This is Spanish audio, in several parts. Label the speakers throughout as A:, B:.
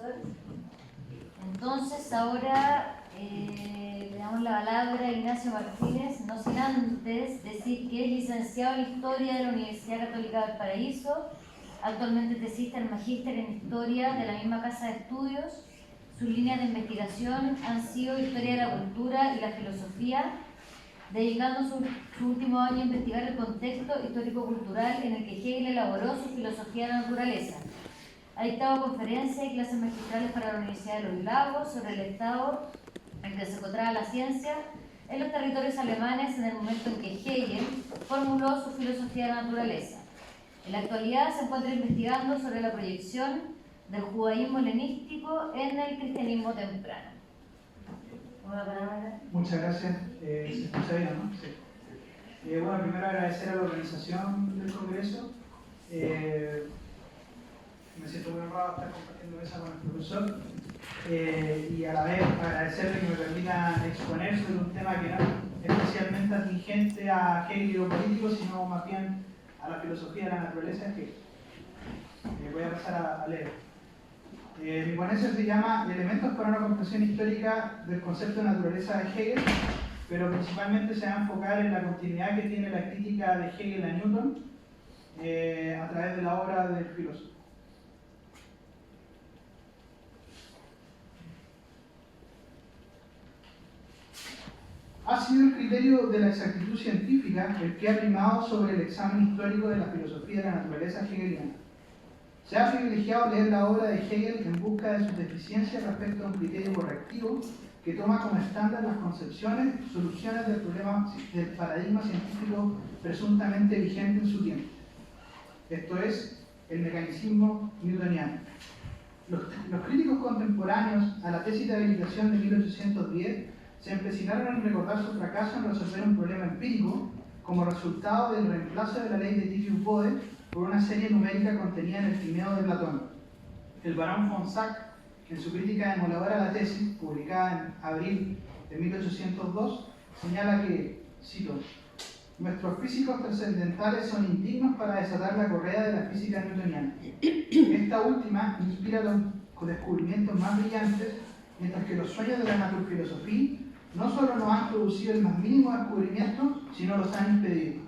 A: profesor. Entonces, ahora le damos la palabra a Ignacio Martínez, no sin antes decir que es licenciado en Historia de la Universidad Católica del Paraíso, actualmente tesista en Magíster en Historia de la misma casa de estudios. Sus líneas de investigación han sido Historia de la Cultura y la Filosofía, dedicando su último año a investigar el contexto histórico-cultural en el que Hegel elaboró su filosofía de la naturaleza. Ha dictado conferencias y clases magistrales para la Universidad de los Lagos sobre el estado en que se encontraba la ciencia en los territorios alemanes en el momento en que Hegel formuló su filosofía de la naturaleza. En la actualidad se encuentra investigando sobre la proyección del judaísmo helenístico en el cristianismo temprano.
B: Muchas gracias. ¿Se escucha bien, no? Sí. Bueno, primero agradecer a la organización del Congreso. Me siento muy honrado estar compartiendo mesa con el profesor y a la vez agradecerle que me permita exponer sobre un tema que no es especialmente atingente a Hegel y lo político, sino más bien a la filosofía de la naturaleza que voy a pasar a leer. Mi ponencia se llama Elementos para una comprensión histórica del concepto de naturaleza de Hegel, pero principalmente se va a enfocar en la continuidad que tiene la crítica de Hegel a Newton a través de la obra del filósofo. Ha sido el criterio de la exactitud científica el que ha primado sobre el examen histórico de la filosofía de la naturaleza hegeliana. Se ha privilegiado leer la obra de Hegel en busca de sus deficiencias respecto a un criterio correctivo que toma como estándar las concepciones y soluciones del paradigma científico presuntamente vigente en su tiempo. Esto es, el mecanicismo newtoniano. Los críticos contemporáneos a la tesis de habilitación de 1810 se empecinaron en recordar su fracaso en resolver un problema empírico como resultado del reemplazo de la ley de Titius-Bode por una serie numérica contenida en el Timeo de Platón. El barón von Sack, en su crítica demoledora a la tesis, publicada en abril de 1802, señala que, cito, nuestros físicos trascendentales son indignos para desatar la correa de la física newtoniana. Esta última inspira los descubrimientos más brillantes, mientras que los sueños de la naturfilosofía no solo nos han producido el más mínimo descubrimiento, sino los han impedido.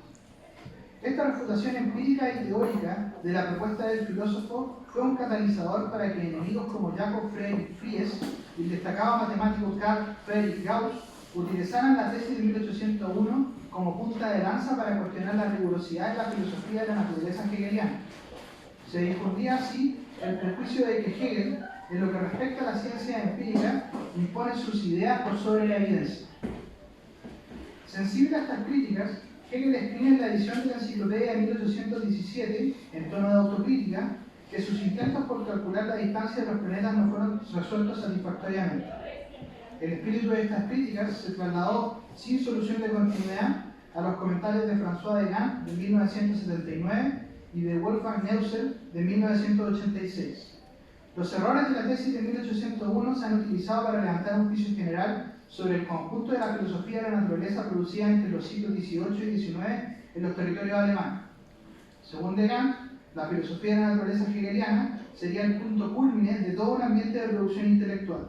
B: Esta refutación empírica y teórica de la propuesta del filósofo fue un catalizador para que enemigos como Jakob Friedrich Fries y el destacado matemático Carl Friedrich Gauss utilizaran la tesis de 1801 como punta de lanza para cuestionar la rigurosidad de la filosofía de la naturaleza hegeliana. Se difundía así el prejuicio de que Hegel, en lo que respecta a la ciencia empírica, impone sus ideas por sobre la evidencia. Sensible a estas críticas, Hegel escribe en la edición de la Enciclopedia de 1817, en tono de autocrítica, que sus intentos por calcular la distancia de los planetas no fueron resueltos satisfactoriamente. El espíritu de estas críticas se trasladó sin solución de continuidad a los comentarios de François de Gant de 1979 y de Wolfgang Neuser de 1986. Los errores de la tesis de 1801 se han utilizado para levantar un juicio general sobre el conjunto de la filosofía de la naturaleza producida entre los siglos XVIII y XIX en los territorios alemanes. Según de Gant, la filosofía de la naturaleza hegeliana sería el punto culmine de todo un ambiente de producción intelectual.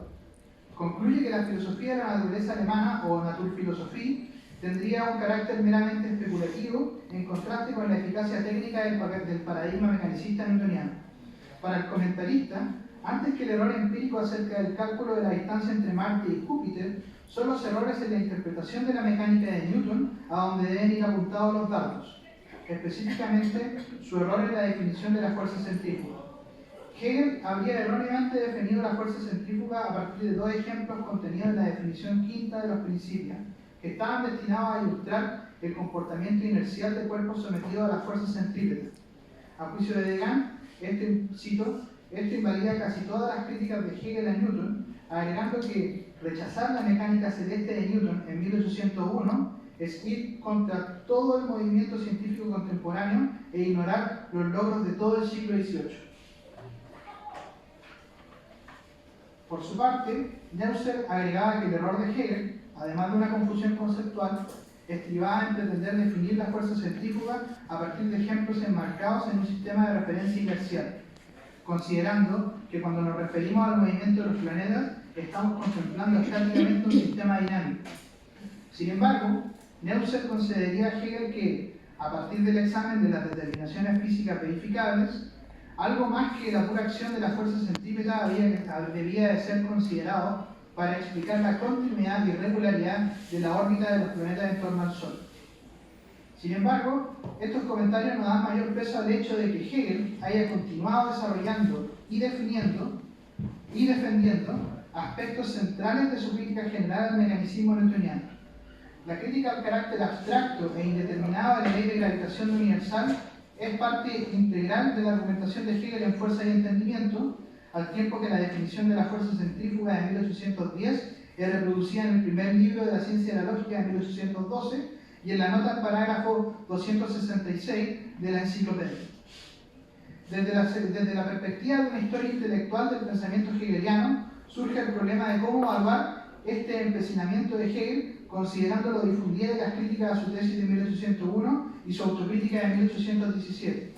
B: Concluye que la filosofía de la naturaleza alemana, o Naturphilosophie, tendría un carácter meramente especulativo en contraste con la eficacia técnica del paradigma mecanicista newtoniano. Para el comentarista, antes que el error empírico acerca del cálculo de la distancia entre Marte y Júpiter, son los errores en la interpretación de la mecánica de Newton a donde deben ir apuntados los datos. Específicamente, su error en la definición de la fuerza centrífuga. Hegel habría erróneamente definido la fuerza centrífuga a partir de dos ejemplos contenidos en la definición quinta de los principios, que estaban destinados a ilustrar el comportamiento inercial de cuerpos sometidos a la fuerza centrípeta. A juicio de Gant, esto invalida casi todas las críticas de Hegel a Newton, agregando que rechazar la mecánica celeste de Newton en 1801 es ir contra todo el movimiento científico contemporáneo e ignorar los logros de todo el siglo XVIII. Por su parte, Neuser agregaba que el error de Hegel, además de una confusión conceptual, estribaba en pretender definir la fuerza centrífuga a partir de ejemplos enmarcados en un sistema de referencia inercial, considerando que cuando nos referimos al movimiento de los planetas, estamos contemplando estáticamente un sistema dinámico. Sin embargo, Neuser consideraría a Hegel que, a partir del examen de las determinaciones físicas verificables, algo más que la pura acción de la fuerza centrípeta debía de ser considerado para explicar la continuidad y regularidad de la órbita de los planetas en torno al Sol. Sin embargo, estos comentarios nos dan mayor peso al hecho de que Hegel haya continuado desarrollando y defendiendo aspectos centrales de su crítica general al mecanicismo newtoniano. La crítica al carácter abstracto e indeterminado de la ley de gravitación universal es parte integral de la argumentación de Hegel en Fuerza y Entendimiento, al tiempo que la definición de la fuerza centrífuga de 1810 es reproducida en el primer libro de la ciencia de la lógica de 1812 y en la nota al parágrafo 266 de la enciclopedia. Desde la perspectiva de una historia intelectual del pensamiento hegeliano, surge el problema de cómo evaluar este empecinamiento de Hegel, considerando lo difundido de las críticas a su tesis de 1801 y su autocrítica de 1817.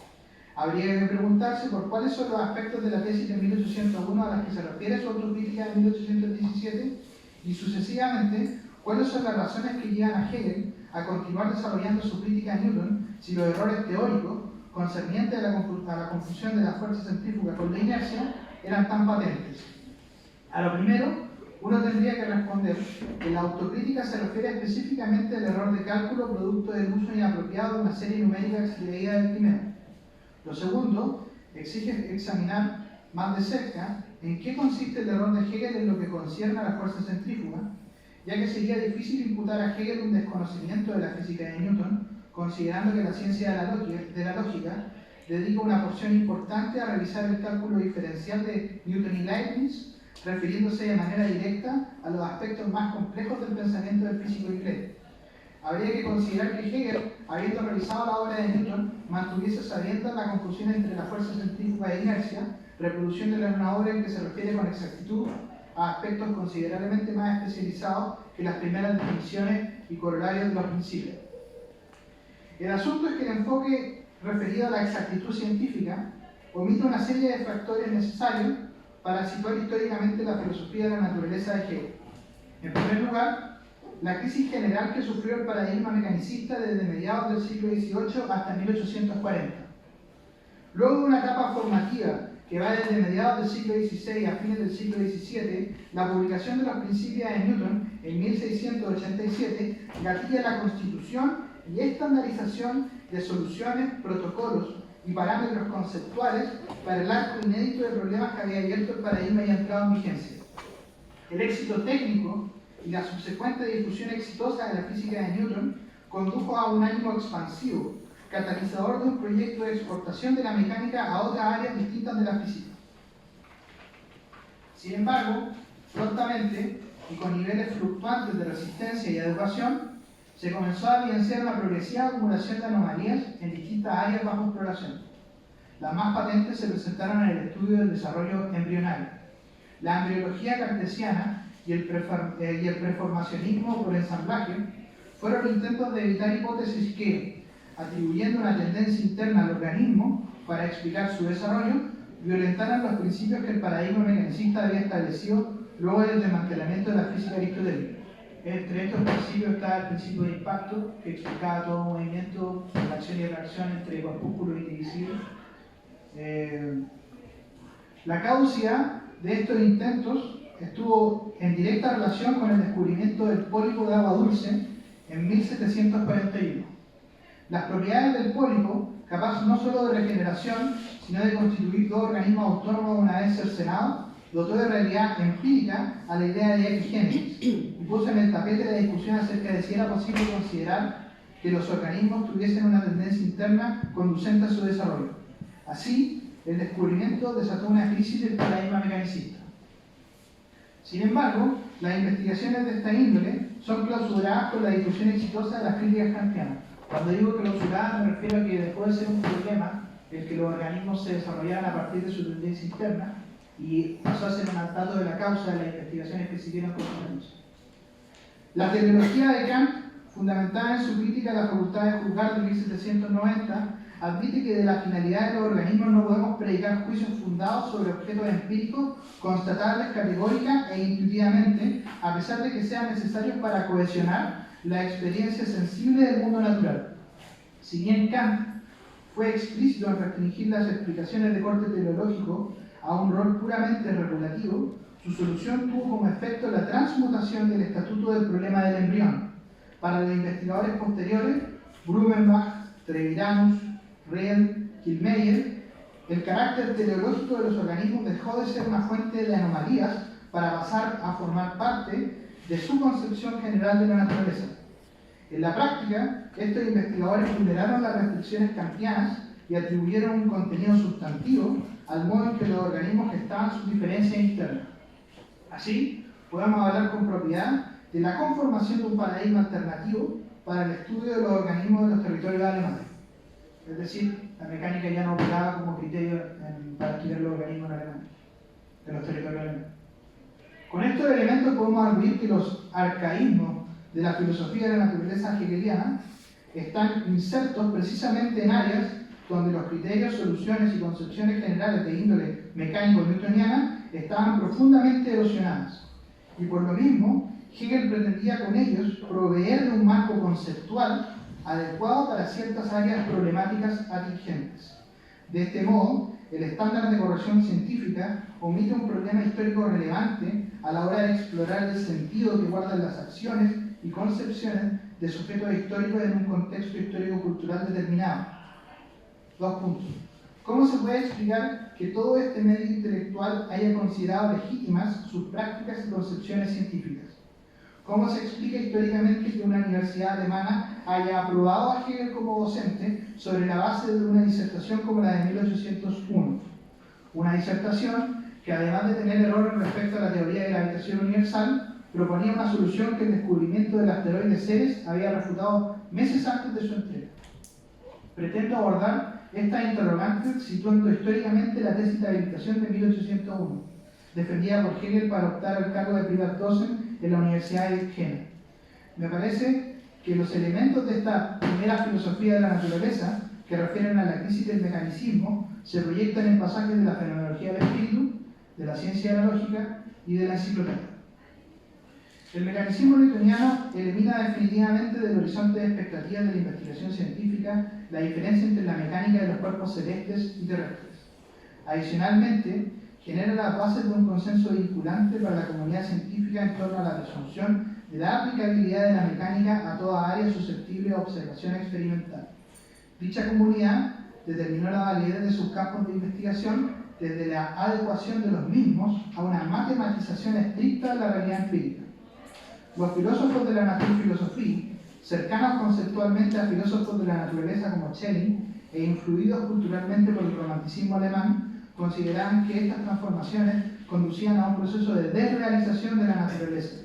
B: Habría que preguntarse por cuáles son los aspectos de la tesis de 1801 a las que se refiere su autocrítica de 1817 y, sucesivamente, cuáles son las razones que llevan a Hegel a continuar desarrollando su crítica a Newton si los errores teóricos concernientes a la confusión de la fuerza centrífuga con la inercia eran tan patentes. A lo primero, uno tendría que responder que la autocrítica se refiere específicamente al error de cálculo producto del uso inapropiado de una serie numérica extraída del primero. Lo segundo, exige examinar más de cerca en qué consiste el error de Hegel en lo que concierne a la fuerza centrífuga, ya que sería difícil imputar a Hegel un desconocimiento de la física de Newton, considerando que la ciencia de la lógica dedica una porción importante a revisar el cálculo diferencial de Newton y Leibniz, refiriéndose de manera directa a los aspectos más complejos del pensamiento del físico inglés. Habría que considerar que Hegel, habiendo revisado la obra de Newton, mantuviese sabiendo la confusión entre la fuerza centrífuga e inercia, reproduciéndola en una obra en que se refiere con exactitud a aspectos considerablemente más especializados que las primeras definiciones y corolarios de los principios. El asunto es que el enfoque referido a la exactitud científica omite una serie de factores necesarios para situar históricamente la filosofía de la naturaleza de Hegel. En primer lugar, la crisis general que sufrió el paradigma mecanicista desde mediados del siglo XVIII hasta 1840. Luego de una etapa formativa que va desde mediados del siglo XVI a fines del siglo XVII, la publicación de los Principia de Newton en 1687 gatilla la constitución y estandarización de soluciones, protocolos y parámetros conceptuales para el arco inédito de problemas que había abierto el paradigma y entrado en vigencia. El éxito técnico y la subsecuente difusión exitosa de la física de Newton condujo a un ánimo expansivo, catalizador de un proyecto de exportación de la mecánica a otras áreas distintas de la física. Sin embargo, prontamente, y con niveles fluctuantes de resistencia y educación, se comenzó a evidenciar una progresiva acumulación de anomalías en distintas áreas bajo exploración. Las más patentes se presentaron en el estudio del desarrollo embrionario. La embriología cartesiana y el preformacionismo por ensamblaje fueron intentos de evitar hipótesis que, atribuyendo una tendencia interna al organismo para explicar su desarrollo, violentaran los principios que el paradigma mecanicista había establecido luego del desmantelamiento de la física aristotélica. Entre estos principios está el principio de impacto, que explicaba todo movimiento, la acción y reacción entre corpúsculos indivisibles. La causa de estos intentos estuvo en directa relación con el descubrimiento del pólipo de agua dulce en 1741. Las propiedades del pólipo, capaz no solo de regeneración, sino de constituir dos organismos autónomos una vez cercenados, dotó de realidad empírica a la idea de epigénesis y puso en el tapete la discusión acerca de si era posible considerar que los organismos tuviesen una tendencia interna conducente a su desarrollo. Así, el descubrimiento desató una crisis del paradigma mecanicista. Sin embargo, las investigaciones de esta índole son clausuradas por la difusión exitosa de las críticas kantianas. Cuando digo clausuradas me refiero a que dejó de ser un problema el que los organismos se desarrollaran a partir de su tendencia interna y pasó a ser un dato de la causa de las investigaciones que siguieron continuándose. La teleología de Kant, fundamentada en su crítica a la facultad de juzgar de 1790, admite que de la finalidad de los organismos no podemos predicar juicios fundados sobre objetos empíricos, constatables categórica e intuitivamente, a pesar de que sean necesarios para cohesionar la experiencia sensible del mundo natural. Si bien Kant fue explícito en restringir las explicaciones de corte teleológico a un rol puramente regulativo, su solución tuvo como efecto la transmutación del estatuto del problema del embrión. Para los investigadores posteriores, Blumenbach, Treviranus, Rehn, Killmeyer, el carácter teleológico de los organismos dejó de ser una fuente de anomalías para pasar a formar parte de su concepción general de la naturaleza. En la práctica, estos investigadores vulneraron las restricciones kantianas y atribuyeron un contenido sustantivo al modo en que los organismos gestaban sus diferencias internas. Así, podemos hablar con propiedad de la conformación de un paradigma alternativo para el estudio de los organismos de los territorios alemanes. Es decir, la mecánica ya no operaba como criterio para estudiar los organismos alemanes, de los territorios alemanes. Con estos elementos podemos arguir que los arcaísmos de la filosofía de la naturaleza hegeliana están insertos precisamente en áreas donde los criterios, soluciones y concepciones generales de índole mecánico-newtoniana estaban profundamente erosionadas. Y por lo mismo, Hegel pretendía con ellos proveer de un marco conceptual adecuado para ciertas áreas problemáticas atingentes. De este modo, el estándar de corrección científica omite un problema histórico relevante a la hora de explorar el sentido que guardan las acciones y concepciones de sujetos históricos en un contexto histórico-cultural determinado. 2 puntos. ¿Cómo se puede explicar que todo este medio intelectual haya considerado legítimas sus prácticas y concepciones científicas? ¿Cómo se explica históricamente que una universidad alemana haya aprobado a Hegel como docente sobre la base de una disertación como la de 1801? Una disertación que, además de tener errores respecto a la teoría de gravitación universal, proponía una solución que el descubrimiento del asteroide Ceres había refutado meses antes de su entrega. Pretendo abordar esta interrogante situando históricamente la tesis de habilitación de 1801, defendida por Hegel para optar al cargo de Privatdozent en la Universidad de Jena. Me parece que los elementos de esta primera filosofía de la naturaleza, que refieren a la crisis del mecanicismo, se proyectan en pasajes de la fenomenología del espíritu, de la ciencia de la lógica y de la enciclopedia. El mecanismo newtoniano elimina definitivamente del horizonte de expectativas de la investigación científica la diferencia entre la mecánica de los cuerpos celestes y terrestres. Adicionalmente, genera las bases de un consenso vinculante para la comunidad científica en torno a la presunción de la aplicabilidad de la mecánica a toda área susceptible a observación experimental. Dicha comunidad determinó la validez de sus campos de investigación desde la adecuación de los mismos a una matematización estricta de la realidad empírica. Los filósofos de la naturfilosofía, cercanos conceptualmente a filósofos de la naturaleza como Schelling e influidos culturalmente por el romanticismo alemán, consideraban que estas transformaciones conducían a un proceso de desrealización de la naturaleza.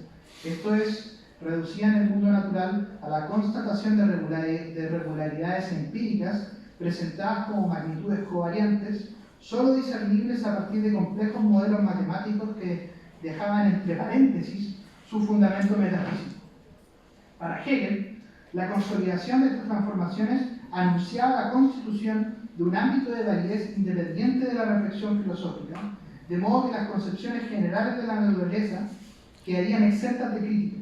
B: Esto es, reducían el mundo natural a la constatación de regularidades empíricas presentadas como magnitudes covariantes, solo discernibles a partir de complejos modelos matemáticos que dejaban entre paréntesis su fundamento metafísico. Para Hegel, la consolidación de estas transformaciones anunciaba la constitución de un ámbito de validez independiente de la reflexión filosófica, de modo que las concepciones generales de la naturaleza quedarían exentas de crítica.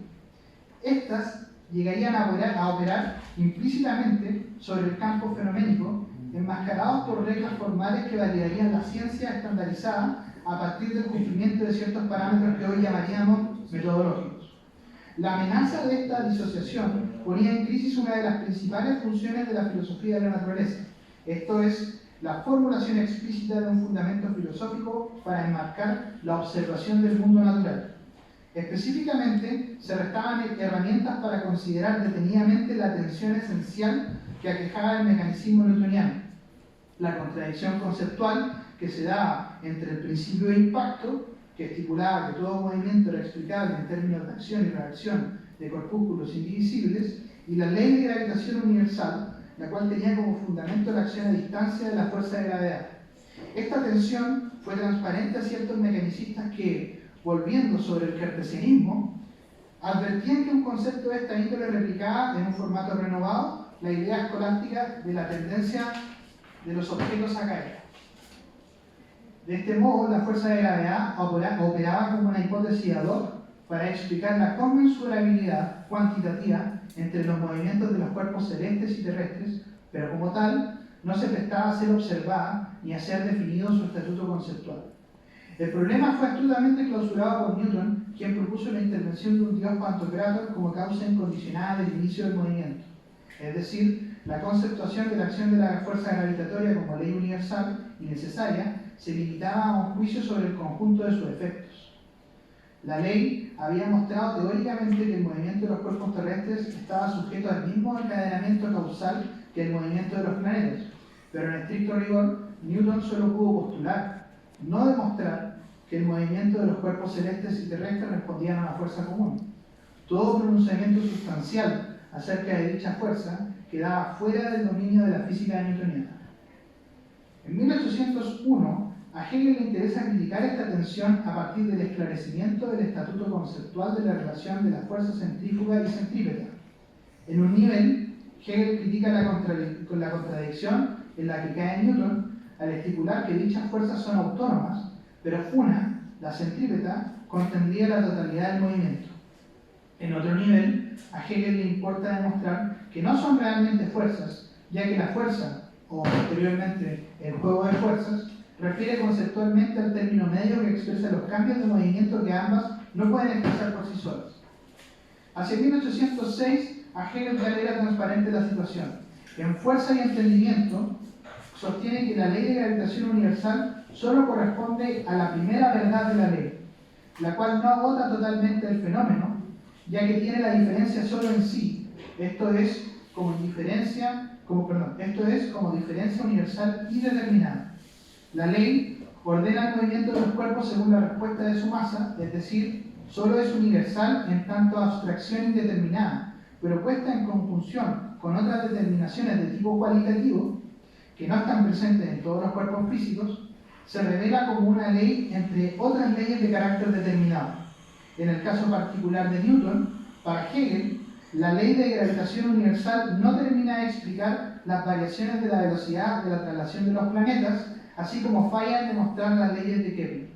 B: Estas llegarían a operar implícitamente sobre el campo fenoménico, enmascarados por reglas formales que validarían la ciencia estandarizada a partir del cumplimiento de ciertos parámetros que hoy llamaríamos metodológicos. La amenaza de esta disociación ponía en crisis una de las principales funciones de la filosofía de la naturaleza, esto es, la formulación explícita de un fundamento filosófico para enmarcar la observación del mundo natural. Específicamente, se restaban herramientas para considerar detenidamente la tensión esencial que aquejaba el mecanismo newtoniano, la contradicción conceptual que se daba entre el principio de impacto, que estipulaba que todo movimiento era explicable en términos de acción y reacción de corpúsculos indivisibles, y la ley de gravitación universal, la cual tenía como fundamento la acción a distancia de la fuerza de gravedad. Esta tensión fue transparente a ciertos mecanicistas que, volviendo sobre el cartesianismo, advertían que un concepto de esta índole replicaba en un formato renovado la idea escolástica de la tendencia de los objetos a caer. De este modo, la fuerza de gravedad operaba como una hipótesis ad hoc para explicar la conmensurabilidad cuantitativa entre los movimientos de los cuerpos celestes y terrestres, pero como tal, no se prestaba a ser observada ni a ser definido su estatuto conceptual. El problema fue astutamente clausurado por Newton, quien propuso la intervención de un dios pantocrátor como causa incondicionada del inicio del movimiento, es decir, la conceptuación de la acción de la fuerza gravitatoria como ley universal y necesaria se limitaba a un juicio sobre el conjunto de sus efectos. La ley había mostrado teóricamente que el movimiento de los cuerpos terrestres estaba sujeto al mismo encadenamiento causal que el movimiento de los planetas, pero en estricto rigor, Newton solo pudo postular, no demostrar, que el movimiento de los cuerpos celestes y terrestres respondían a una fuerza común. Todo pronunciamiento sustancial acerca de dicha fuerza quedaba fuera del dominio de la física newtoniana. En 1801, a Hegel le interesa criticar esta tensión a partir del esclarecimiento del estatuto conceptual de la relación de la fuerza centrífuga y centrípeta. En un nivel, Hegel critica la contradicción en la que cae Newton al estipular que dichas fuerzas son autónomas, pero una, la centrípeta, contendría la totalidad del movimiento. En otro nivel, a Hegel le importa demostrar que no son realmente fuerzas, ya que la fuerza, o posteriormente el juego de fuerzas, refiere conceptualmente al término medio que expresa los cambios de movimiento que ambas no pueden expresar por sí solas. Hacia 1806, a Hegel ya le era transparente la situación. En Fuerza y Entendimiento, sostiene que la ley de gravitación universal solo corresponde a la primera verdad de la ley, la cual no agota totalmente el fenómeno, ya que tiene la diferencia solo en sí, esto es como diferencia universal y determinada. La ley ordena el movimiento de los cuerpos según la respuesta de su masa, es decir, solo es universal en tanto abstracción indeterminada, pero puesta en conjunción con otras determinaciones de tipo cualitativo, que no están presentes en todos los cuerpos físicos, se revela como una ley entre otras leyes de carácter determinado. En el caso particular de Newton, para Hegel, la ley de gravitación universal no termina de explicar las variaciones de la velocidad de la traslación de los planetas, así como falla en demostrar las leyes de Kepler.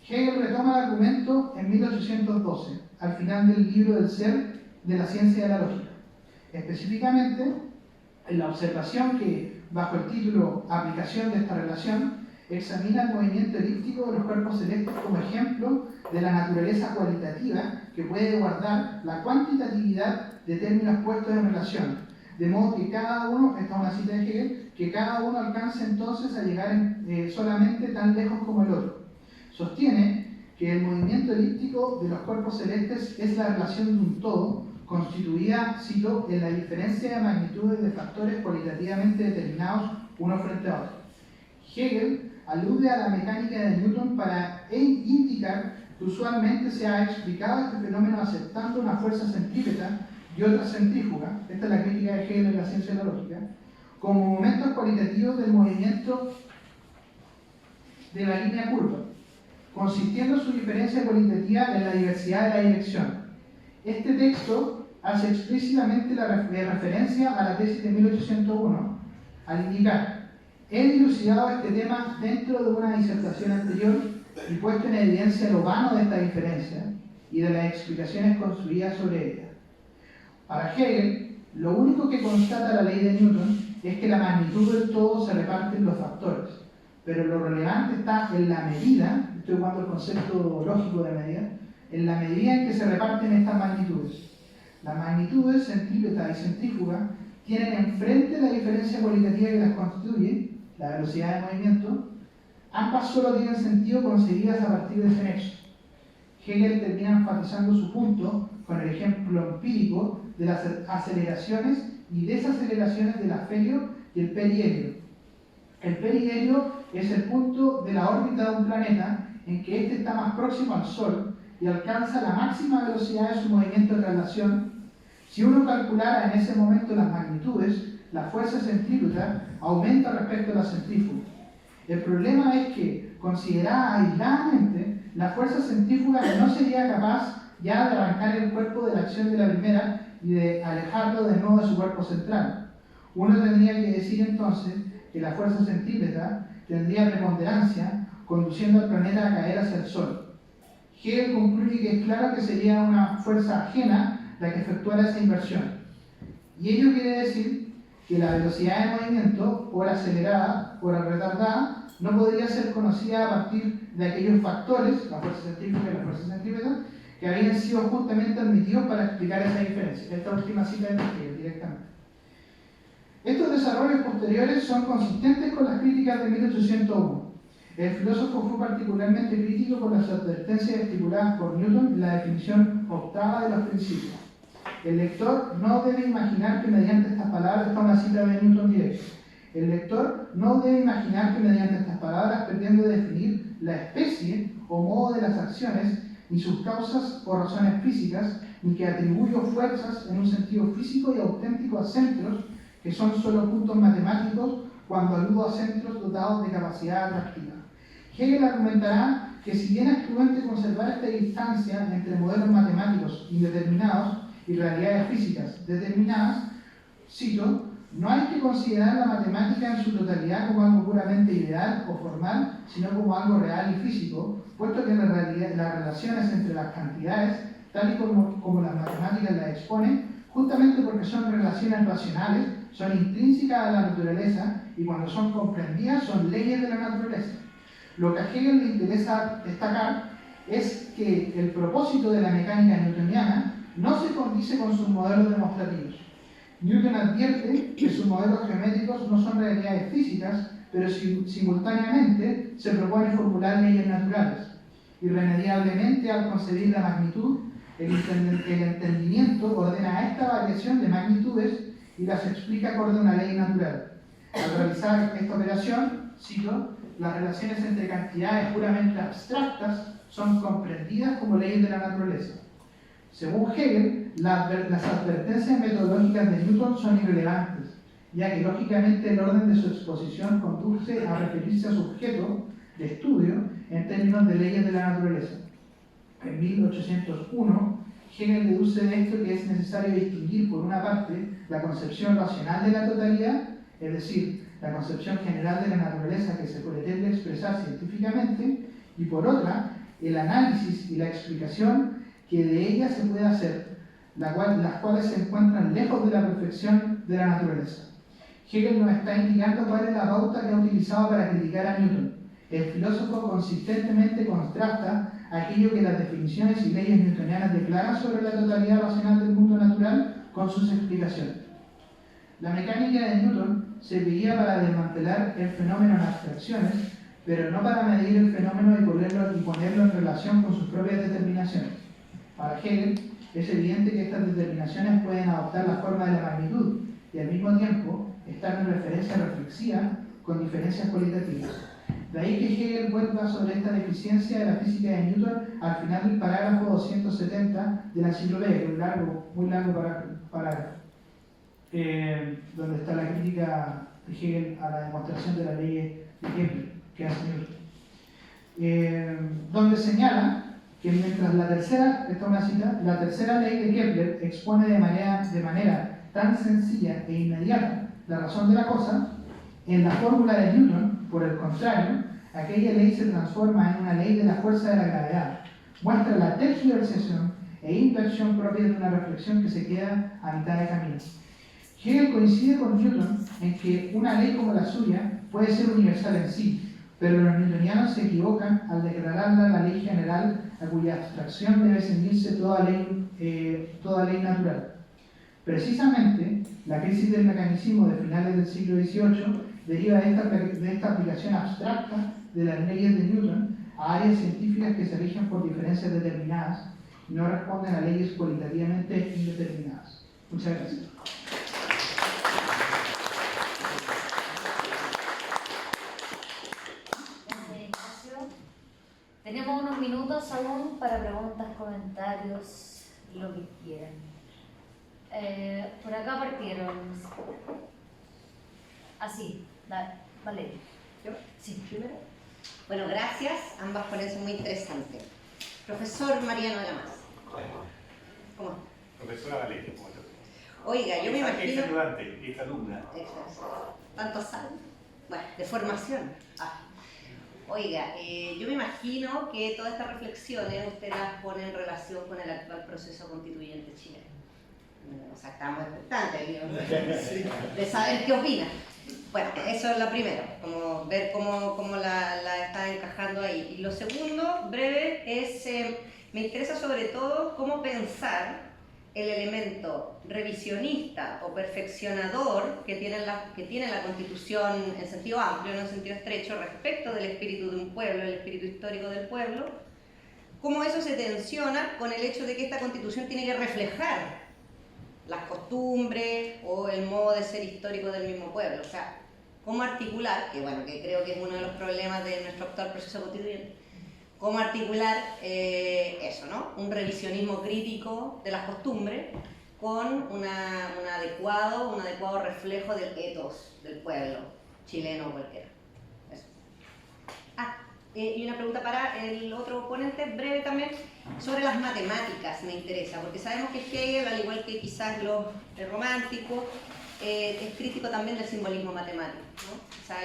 B: Hegel retoma el argumento en 1812, al final del libro del ser de la ciencia de la lógica. Específicamente, en la observación que, bajo el título Aplicación de esta relación, examina el movimiento elíptico de los cuerpos celestes como ejemplo de la naturaleza cualitativa que puede guardar la cuantitatividad de términos puestos en relación, de modo que cada uno, esta es una cita de Hegel, que cada uno alcance entonces a llegar solamente tan lejos como el otro. Sostiene que el movimiento elíptico de los cuerpos celestes es la relación de un todo, constituida, cito, en la diferencia de magnitudes de factores cualitativamente determinados uno frente a otro. Hegel alude a la mecánica de Newton para indicar que usualmente se ha explicado este fenómeno aceptando una fuerza centrípeta y otra centrífuga, esta es la crítica de Hegel en la ciencia de la lógica, como momentos cualitativos del movimiento de la línea curva, consistiendo su diferencia cualitativa en la diversidad de la dirección. Este texto hace explícitamente la referencia a la tesis de 1801 al indicar: he dilucidado este tema dentro de una disertación anterior y puesto en evidencia lo vano de esta diferencia y de las explicaciones construidas sobre ella. Para Hegel, lo único que constata la ley de Newton es que la magnitud del todo se reparte en los factores, pero lo relevante está en la medida, estoy jugando el concepto lógico de medida, en la medida en que se reparten estas magnitudes. Las magnitudes centrípeta y centrífuga tienen enfrente la diferencia cualitativa que las constituye, la velocidad de movimiento. Ambas solo tienen sentido concebidas a partir de ese nexo. Hegel termina enfatizando su punto con el ejemplo empírico de las aceleraciones y desaceleraciones del afelio y el perihelio. El perihelio es el punto de la órbita de un planeta en que éste está más próximo al Sol y alcanza la máxima velocidad de su movimiento de traslación. Si uno calculara en ese momento las magnitudes, la fuerza centrípeta aumenta respecto a la centrífuga. El problema es que, considerada aisladamente, la fuerza centrífuga no sería capaz ya de arrancar el cuerpo de la acción de la primera y de alejarlo de nuevo de su cuerpo central. Uno tendría que decir entonces que que la fuerza centrípeta tendría preponderancia, conduciendo al planeta a caer hacia el Sol. Hegel concluye que es claro que sería una fuerza ajena la que efectuara esa inversión. Y ello quiere decir que la velocidad de movimiento, ora acelerada, ora retardada, no podría ser conocida a partir de aquellos factores, la fuerza centrífuga y la fuerza centrípeta, que habían sido justamente admitidos para explicar esa diferencia. Esta última cita de Hegel directamente. Estos desarrollos posteriores son consistentes con las críticas de 1801. El filósofo fue particularmente crítico con las advertencias estipuladas por Newton en la definición octava de los principios. El lector no debe imaginar que mediante estas palabras, esta es una cita de Newton directo, el lector no debe imaginar que mediante estas palabras pretende definir la especie o modo de las acciones, ni sus causas o razones físicas, ni que atribuyo fuerzas en un sentido físico y auténtico a centros que son solo puntos matemáticos cuando aludo a centros dotados de capacidad atractiva. Hegel argumentará que si bien es prudente conservar esta distancia entre modelos matemáticos indeterminados y realidades físicas determinadas, cito, no hay que considerar la matemática en su totalidad como algo puramente ideal o formal, sino como algo real y físico, puesto que las relaciones entre las cantidades, tal y como las matemáticas las exponen, justamente porque son relaciones racionales, son intrínsecas a la naturaleza y cuando son comprendidas son leyes de la naturaleza. Lo que a Hegel le interesa destacar es que el propósito de la mecánica newtoniana no se condice con sus modelos demostrativos. Newton advierte que sus modelos geométricos no son realidades físicas, pero simultáneamente se propone formular leyes naturales. Irremediablemente, al concebir la magnitud, el entendimiento ordena esta variación de magnitudes y las explica acorde a una ley natural. Al realizar esta operación, cito, las relaciones entre cantidades puramente abstractas son comprendidas como leyes de la naturaleza. Según Hegel, las advertencias metodológicas de Newton son irrelevantes, ya que lógicamente el orden de su exposición conduce a referirse a su objeto de estudio en términos de leyes de la naturaleza. En 1801, Hegel deduce de esto que es necesario distinguir, por una parte, la concepción racional de la totalidad, es decir, la concepción general de la naturaleza que se pretende expresar científicamente, y por otra, el análisis y la explicación que de ella se puede hacer, las cuales se encuentran lejos de la perfección de la naturaleza. Hegel nos está indicando cuál es la pauta que ha utilizado para criticar a Newton. El filósofo consistentemente contrasta aquello que las definiciones y leyes newtonianas declaran sobre la totalidad racional del mundo natural con sus explicaciones. La mecánica de Newton serviría para desmantelar el fenómeno en abstracciones, pero no para medir el fenómeno y ponerlo en relación con sus propias determinaciones. Para Hegel, es evidente que estas determinaciones pueden adoptar la forma de la magnitud y al mismo tiempo estar en referencia reflexiva con diferencias cualitativas. De ahí que Hegel vuelva sobre esta deficiencia de la física de Newton al final del parágrafo 270 de la enciclopedia, que es muy largo parágrafo, donde está la crítica de Hegel a la demostración de la ley de Kepler que hace Newton, donde señala que mientras la tercera ley de Kepler expone de manera tan sencilla e inmediata la razón de la cosa, en la fórmula de Newton, por el contrario, aquella ley se transforma en una ley de la fuerza de la gravedad, muestra la tergiversación e inversión propia de una reflexión que se queda a mitad de camino. Hegel coincide con Newton en que una ley como la suya puede ser universal en sí, pero los newtonianos se equivocan al declararla la ley general a cuya abstracción debe ceñirse toda ley natural. Precisamente, la crisis del mecanicismo de finales del siglo XVIII deriva de esta aplicación abstracta de las leyes de Newton a áreas científicas que se rigen por diferencias determinadas y no responden a leyes cualitativamente indeterminadas. Muchas gracias.
A: Tenemos unos minutos aún para preguntas, comentarios, lo que quieran. Por acá partieron. Así, vale.
C: ¿Yo?
A: Sí, primero.
C: Bueno, gracias. Ambas ponencias muy interesantes. Profesor Mariano de la Mas. ¿Cómo?
D: Profesora Valeria, ¿cómo te llamas?
C: Oiga, yo me imagino...
D: Ex ayudante, ex alumna.
C: ¿Tantos años? bueno, de formación. Oiga, yo me imagino que todas estas reflexiones usted las pone en relación con el actual proceso constituyente chileno. O sea, estamos expectantes de saber qué opina. Bueno, eso es lo primero, como ver cómo la está encajando ahí. Y lo segundo, breve, es, me interesa sobre todo cómo pensar el elemento revisionista o perfeccionador que tiene la Constitución en sentido amplio, no en sentido estrecho, respecto del espíritu de un pueblo, el espíritu histórico del pueblo, cómo eso se tensiona con el hecho de que esta Constitución tiene que reflejar las costumbres o el modo de ser histórico del mismo pueblo. O sea, cómo articular, que bueno, que creo que es uno de los problemas de nuestro actual proceso constituyente, cómo articular eso, ¿no? Un revisionismo crítico de las costumbres con un adecuado reflejo del ethos del pueblo chileno o cualquiera. Eso. Y una pregunta para el otro ponente, breve también, sobre las matemáticas me interesa, porque sabemos que Hegel, al igual que quizás los románticos, es crítico también del simbolismo matemático, ¿no? O sea,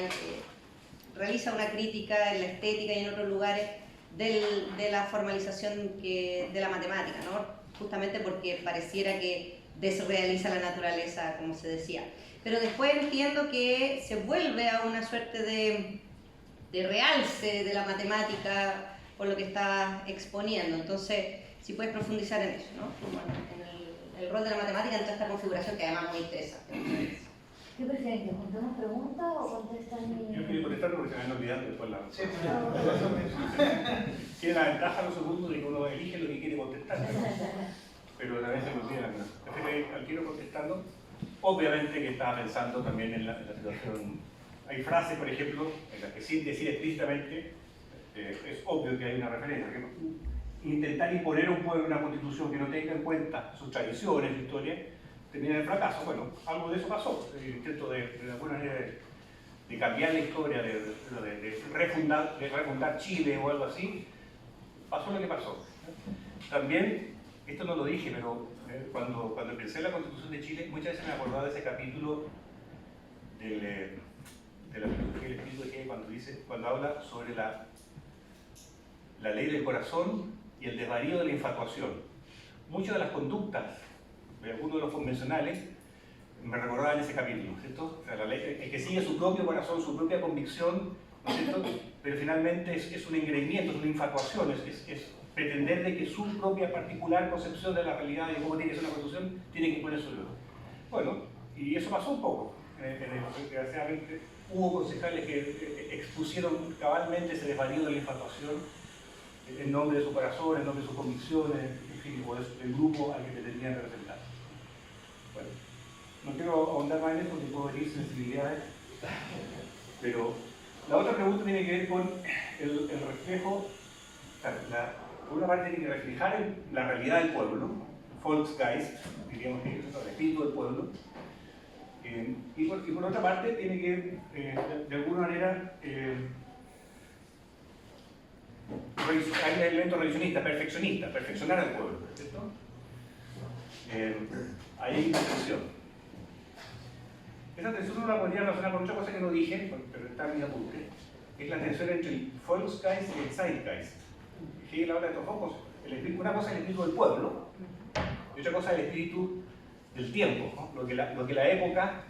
C: realiza una crítica en la estética y en otros lugares de la formalización de la matemática, ¿no? Justamente porque pareciera que desrealiza la naturaleza, como se decía. Pero después entiendo que se vuelve a una suerte de realce de la matemática por lo que está exponiendo. Entonces, si puedes profundizar en eso, ¿no? En el rol de la matemática en toda esta configuración que además es muy interesante.
A: ¿Qué prefieren? ¿Que juntemos preguntas o contestan?
D: Yo quería contestar porque se me han olvidado después la...
B: Sí.
D: Tiene la ventaja los segundos de que uno elige lo que quiere contestar, pero a veces se me olvida algunas. Entonces, al quiero contestando, obviamente que estaba pensando también en la situación. Hay frases, por ejemplo, en las que sin decir explícitamente, es obvio que hay una referencia. Intentar imponer a un pueblo una constitución que no tenga en cuenta sus tradiciones, su historia, termina en fracaso. Bueno, algo de eso pasó. El intento de alguna manera de cambiar la historia, de refundar Chile o algo así, pasó lo que pasó. También, esto no lo dije, pero cuando pensé en la Constitución de Chile, muchas veces me acordaba de ese capítulo de la filosofía del espíritu de Hegel cuando habla sobre la ley del corazón y el desvarío de la infatuación. Muchas de las conductas de algunos de los convencionales me recordaban ese capítulo, ¿cierto? O sea, la ley, el que sigue su propio corazón, su propia convicción, ¿no es cierto? Pero finalmente es un engreimiento, es una infatuación, es pretender de que su propia particular concepción de la realidad y de cómo tiene que ser una constitución tiene que imponer su ley. Bueno, y eso pasó un poco. Desgraciadamente hubo concejales que expusieron cabalmente ese desvarío de la infatuación en nombre de su corazón, en nombre de sus convicciones, en fin, o del grupo al que pretendían representar. Bueno, no quiero ahondar más en eso porque puedo herir sensibilidades, pero la otra pregunta tiene que ver con el reflejo. O sea, por una parte tiene que reflejar la realidad del pueblo, ¿no? Volksgeist, diríamos que es el espíritu del pueblo. Y por otra parte tiene que, de alguna manera, hay un elemento revisionista, perfeccionar al pueblo, ¿cierto? Ahí hay una tensión. Esa tensión no la podría relacionar con otra cosa que no dije, pero está en mi apunte. Es la tensión entre el Volksgeist y el Zeitgeist. Hegel habla de estos dos cosas. Una cosa es el espíritu del pueblo y otra cosa es el espíritu del tiempo, ¿no? Lo que la época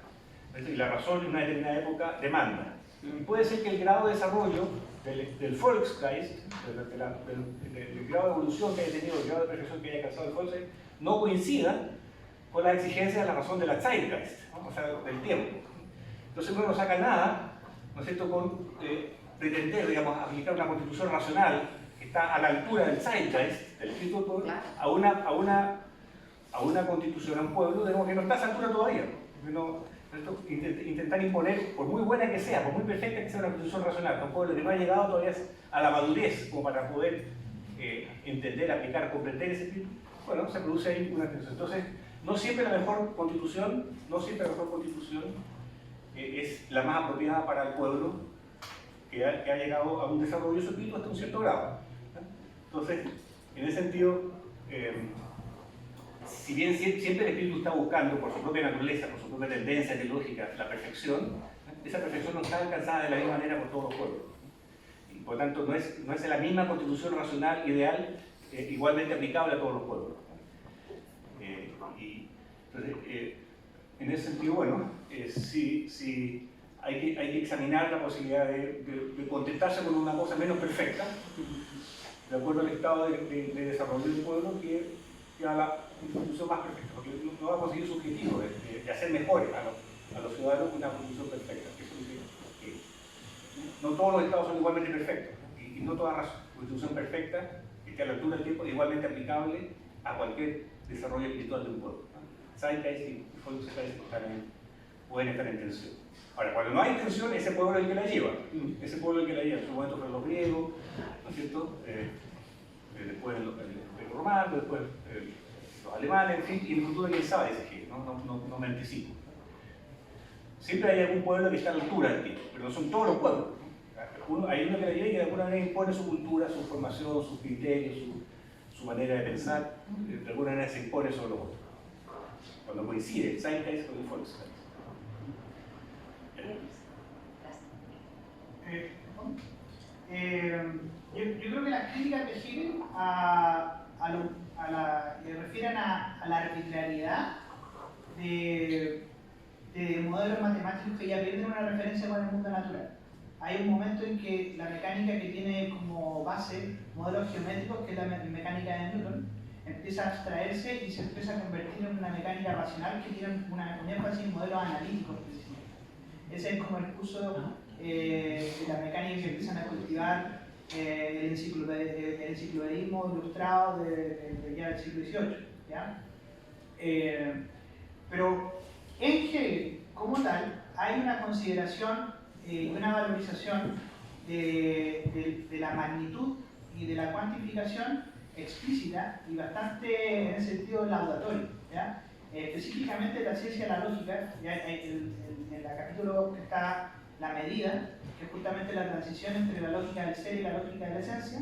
D: y la razón en una determinada época demanda. Y puede ser que el grado de desarrollo del Volksgeist, del grado de evolución que haya tenido, el grado de perfección que haya alcanzado el Volksgeist, no coincida con las exigencias de la razón de la Zeitgeist, ¿no? O sea, del tiempo. Entonces uno no saca nada, ¿no es cierto?, con pretender, digamos, aplicar una constitución racional que está a la altura del Zeitgeist, del espíritu del pueblo, a una constitución, a un pueblo, digamos, que no está a esa altura todavía. Intentar imponer, por muy buena que sea, por muy perfecta que sea una constitución racional, a un pueblo que no ha llegado todavía a la madurez como para poder entender, aplicar, comprender ese espíritu, bueno, se produce ahí una tensión. Entonces, no siempre la mejor constitución es la más apropiada para el pueblo que ha llegado a un desarrollo de su espíritu hasta un cierto grado. Entonces, en ese sentido, si bien siempre el espíritu está buscando por su propia naturaleza, por su propia tendencia teológica, la perfección, esa perfección no está alcanzada de la misma manera por todos los pueblos. Y por tanto, no es la misma constitución racional ideal igualmente aplicable a todos los pueblos. Entonces, en ese sentido, bueno, sí hay que examinar la posibilidad de contentarse con una cosa menos perfecta, de acuerdo al estado de desarrollo del pueblo, que a la constitución más perfecta, porque no va a conseguir su objetivo de hacer mejores a los ciudadanos una constitución perfecta. No todos los estados son igualmente perfectos, y no toda constitución perfecta esté a la altura del tiempo igualmente aplicable a cualquier desarrollo espiritual de un pueblo. Zeitgeist y Volksgeist pueden estar en tensión. Ahora, cuando no hay tensión, ese pueblo es el que la lleva. Ese pueblo es el que la lleva. En su momento fueron los griegos, ¿no es cierto? Después los romanos, después los alemanes, en fin, y en el futuro quién sabe ese que no me anticipo. Siempre hay algún pueblo que está a la altura del tiempo, pero no son todos los pueblos. Hay uno que la lleva y que de alguna manera impone su cultura, su formación, sus criterios, su manera de pensar, de alguna manera se impone sobre los otros. Cuando coincide el Zeitgeist con el Volksgeist.
B: Yo creo que las críticas de Hegel refieren a la arbitrariedad de modelos matemáticos que ya pierden una referencia con el mundo natural. Hay un momento en que la mecánica que tiene como base modelos geométricos, que es la mecánica de Newton, empieza a abstraerse y se empieza a convertir en una mecánica racional que tiene un énfasis en modelos analíticos precisamente. Ese es como el uso de la mecánica que empiezan a cultivar el enciclopedismo ilustrado ya del siglo XVIII. ¿Ya? Pero en Hegel, como tal, hay una consideración y una valorización de la magnitud y de la cuantificación explícita y bastante en ese sentido laudatorio. ¿Ya? Específicamente la ciencia de la lógica, ¿ya? En el capítulo que está la medida, que es justamente la transición entre la lógica del ser y la lógica de la esencia,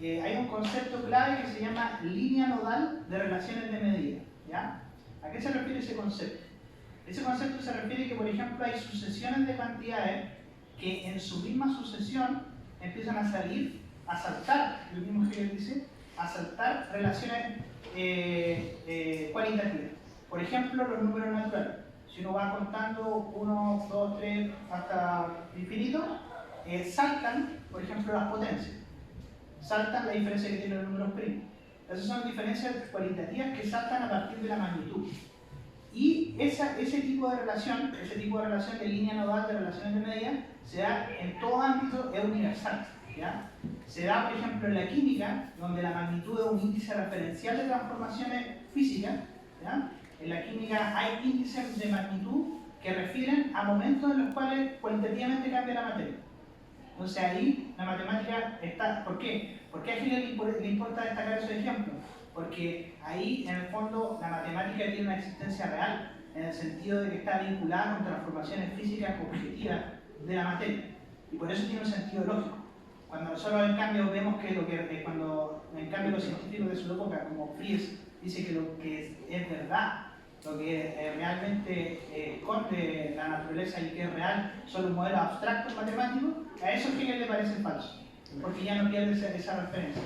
B: hay un concepto clave que se llama línea nodal de relaciones de medida. ¿Ya? ¿A qué se refiere ese concepto? Ese concepto se refiere que, por ejemplo, hay sucesiones de cantidades que en su misma sucesión empiezan a saltar, el mismo Hegel dice, a saltar relaciones cualitativas. Por ejemplo, los números naturales. Si uno va contando 1, 2, 3 hasta infinito, saltan, por ejemplo, las potencias. Saltan la diferencia que tienen los números primos. Esas son diferencias cualitativas que saltan a partir de la magnitud. Y ese tipo de relación de línea nodal de relaciones de medida, se da en todo ámbito, es universal. ¿Ya? Se da, por ejemplo, en la química, donde la magnitud es un índice referencial de transformaciones físicas. ¿Ya? En la química hay índices de magnitud que refieren a momentos en los cuales cualitativamente cambia la materia. Entonces ahí la matemática está. ¿Por qué? ¿Por qué a Hegel le importa destacar esos ejemplos? Porque ahí, en el fondo, la matemática tiene una existencia real, en el sentido de que está vinculada con transformaciones físicas objetivas de la materia. Y por eso tiene un sentido lógico. Cuando nosotros, en cambio, vemos que cuando, en cambio, los científicos de su época, como Fries, dicen que lo que es verdad, lo que realmente esconde la naturaleza y que es real, son los modelos abstractos matemáticos, a eso Hegel le parece falso, porque ya no pierde esa referencia.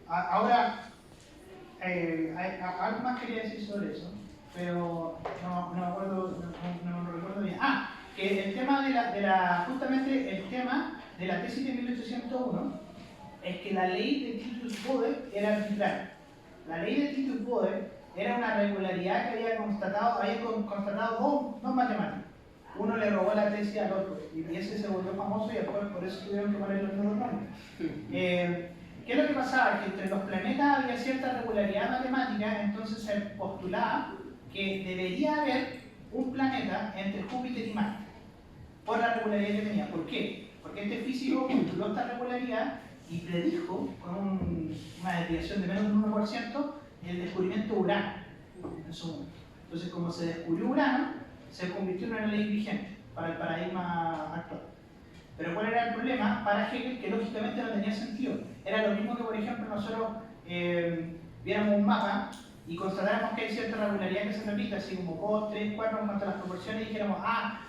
B: Ahora, algo más quería decir sobre eso, pero no me recuerdo bien. Que el tema justamente el tema de la tesis de 1801 es que la ley de Titus Bode era arbitraria. La ley de Titus Bode era una regularidad que había constatado dos matemáticos. Uno le robó la tesis al otro y ese se volvió famoso y después por eso tuvieron que ponerle los nuevos nombres. ¿Qué es lo que pasaba? Que entre los planetas había cierta regularidad matemática, entonces se postulaba que debería haber un planeta entre Júpiter y Marte, por la regularidad que tenía. ¿Por qué? Porque este físico postuló esta regularidad y predijo, con una desviación de menos del 1%, el descubrimiento de Urano en su momento. Entonces, como se descubrió Urano, se convirtió en una ley vigente para el paradigma actual. Pero ¿cuál era el problema? Para Hegel, que lógicamente no tenía sentido. Era lo mismo que, por ejemplo, nosotros viéramos un mapa y constatáramos que hay cierta regularidad que se repite, así como 2, 3, 4 en cuanto a las proporciones, y dijéramos,